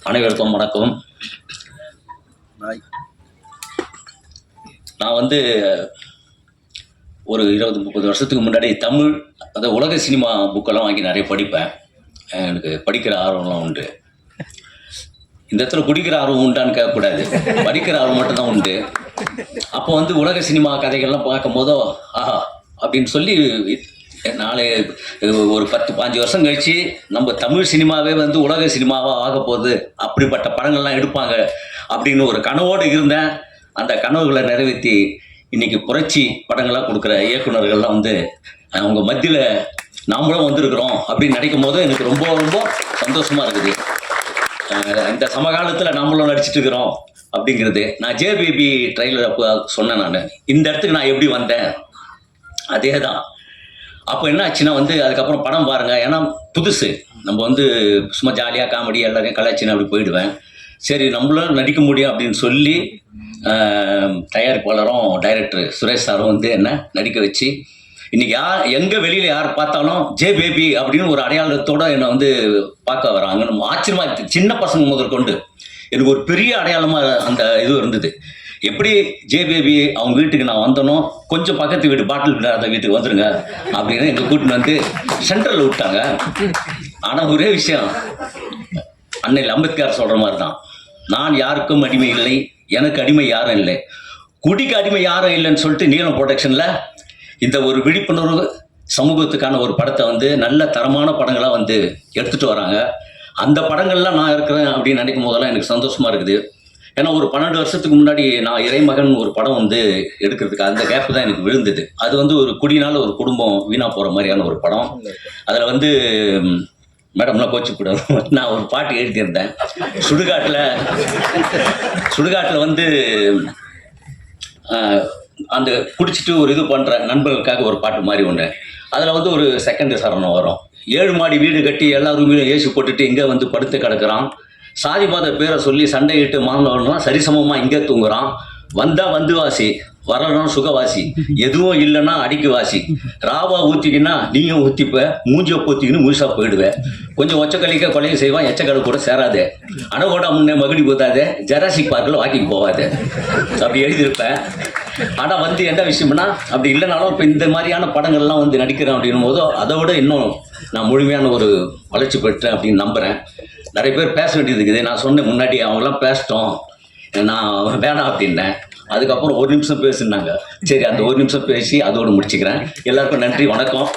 அனைவருக்கும் வணக்கம். நான் வந்து ஒரு 20-30 வருஷத்துக்கு முன்னாடி தமிழ் அந்த உலக சினிமா புக்கெல்லாம் வாங்கி நிறைய படிப்பேன். எனக்கு படிக்கிற ஆர்வம்லாம் உண்டு. இந்த இடத்துல குடிக்கிற ஆர்வம் உண்டான்னு கேட்கக்கூடாது, படிக்கிற ஆர்வம் மட்டும்தான் உண்டு. அப்போ வந்து உலக சினிமா கதைகள்லாம் பார்க்கும் போதோ ஆஹா அப்படின்னு சொல்லி நாளை ஒரு 10-15 வருஷம் கழிச்சு நம்ம தமிழ் சினிமாவே வந்து உலக சினிமாவாக ஆக போகுது, அப்படிப்பட்ட படங்கள்லாம் எடுப்பாங்க அப்படின்னு ஒரு கனவோடு இருந்தேன். அந்த கனவுகளை நிறைவேற்றி இன்னைக்கு புரட்சி படங்கள்லாம் கொடுக்குற இயக்குநர்கள்லாம் வந்து அவங்க மத்தியில் நாமளும் வந்திருக்கிறோம் அப்படின்னு நினைக்கும் போது எனக்கு ரொம்ப ரொம்ப சந்தோஷமாக இருக்குது. இந்த சமகாலத்தில் நாமளும் நடிச்சிட்டு இருக்கிறோம் அப்படிங்கிறது. நான் ஜேபிபி ட்ரெயிலர் அப்போ சொன்னேன். நான் இந்த இடத்துக்கு நான் எப்படி வந்தேன் அதே தான். அப்போ என்ன ஆச்சுன்னா வந்து அதுக்கப்புறம் படம் பாருங்கள், ஏன்னா புதுசு, நம்ம வந்து சும்மா ஜாலியாக காமெடி எல்லாரையும் கலாச்சின்னு அப்படி போயிடுவேன். சரி நம்மளும் நடிக்க முடியும் அப்படின்னு சொல்லி தயாரிப்பாளரும் டைரக்டர் சுரேஷ் சாரும் வந்து என்ன நடிக்க வச்சு இன்றைக்கி எங்கே வெளியில் யார் பார்த்தாலும் ஜே பேபி அப்படின்னு ஒரு அடையாளத்தோடு என்னை வந்து பார்க்க வராங்க. நம்ம ஆச்சரியமாக சின்ன பசங்க முதற்கொண்டு எனக்கு ஒரு பெரிய அடையாளமாக அந்த இது இருந்தது. எப்படி ஜே பேபி அவங்க வீட்டுக்கு நான் வந்தனோ கொஞ்சம் பக்கத்து வீட்டு பாட்டில் விடாத வீட்டுக்கு வந்துடுங்க அப்படின்னு எங்கள் கூட்டின்னு வந்து சென்ட்ரலில் விட்டாங்க. ஆனால் ஒரே விஷயம், அன்னையில் அம்பேத்கர் சொல்கிற மாதிரி தான், நான் யாருக்கும் அடிமை இல்லை, எனக்கு அடிமை யாரும் இல்லை, குடிக்கு அடிமை யாரும் இல்லைன்னு சொல்லிட்டு நீலம் ப்ரொடக்ஷனில் இந்த ஒரு விழிப்புணர்வு சமூகத்துக்கான ஒரு படத்தை வந்து நல்ல தரமான படங்களாக வந்து எடுத்துகிட்டு வராங்க. அந்த படங்கள்லாம் நான் இருக்கிறேன் அப்படின்னு நினைக்கும் போதெல்லாம் எனக்கு சந்தோஷமாக இருக்குது. ஏன்னா ஒரு 12 வருஷத்துக்கு முன்னாடி நான் இறைமகன் ஒரு படம் வந்து எடுக்கிறதுக்கு அந்த கேப்பு தான் எனக்கு விழுந்தது. அது வந்து ஒரு குடினால ஒரு குடும்பம் வீணாக போகிற மாதிரியான ஒரு படம். அதில் வந்து மேடம்லாம் கோச்சிக்கூடாது, நான் ஒரு பாட்டு எழுதியிருந்தேன். சுடுகாட்டில் வந்து அந்த குடிச்சிட்டு ஒரு இது பண்ணுற நண்பர்களுக்காக ஒரு பாட்டு மாதிரி ஒன்று. அதில் வந்து ஒரு செகண்ட் சரணம் வரும். 7 மாடி வீடு கட்டி எல்லா ரூமிலும் ஏசி போட்டுட்டு இங்கே வந்து படுத்து கிடக்குறான், சாதிபாத பேரை சொல்லி சண்டையிட்டு மாணவர்கள்லாம் சரிசமமாக இங்கே தூங்குறான், வந்தால் வந்து வாசி, வரணும் சுகவாசி, எதுவும் இல்லைன்னா அடிக்கு வாசி, ராவா ஊற்றிக்கின்னா நீயும் ஊற்றிப்ப, மூஞ்சியை போத்திக்கின்னு முழுசாக போயிடுவேன், கொஞ்சம் ஒச்சக்கல்லிக்க கொலையும் செய்வான், எச்சக்கடை கூட சேராதே, அணகோடா முன்னே மகுடி போத்தாதே, ஜெராசிக் பார்க்கில் வாக்கிங் போகாது அப்படி எழுதியிருப்பேன். ஆனால் வந்து என்ன விஷயம்னா அப்படி இல்லைனாலும் இப்போ இந்த மாதிரியான படங்கள்லாம் வந்து நடிக்கிறேன் அப்படின்னும் போதோ அதை விட இன்னும் நான் முழுமையான ஒரு வளர்ச்சி பெற்றேன் அப்படின்னு நம்புகிறேன். நிறைய பேர் பேச வேண்டியது இருக்குது. நான் சொன்னேன் முன்னாடி, அவங்களாம் பேசிட்டோம், நான் வேணாம் அப்படின்னேன். அதுக்கப்புறம் 1 நிமிஷம் பேசுனாங்க. சரி, அந்த 1 நிமிஷம் பேசி அதோடு முடிச்சுக்கிறேன். எல்லாருக்கும் நன்றி, வணக்கம்.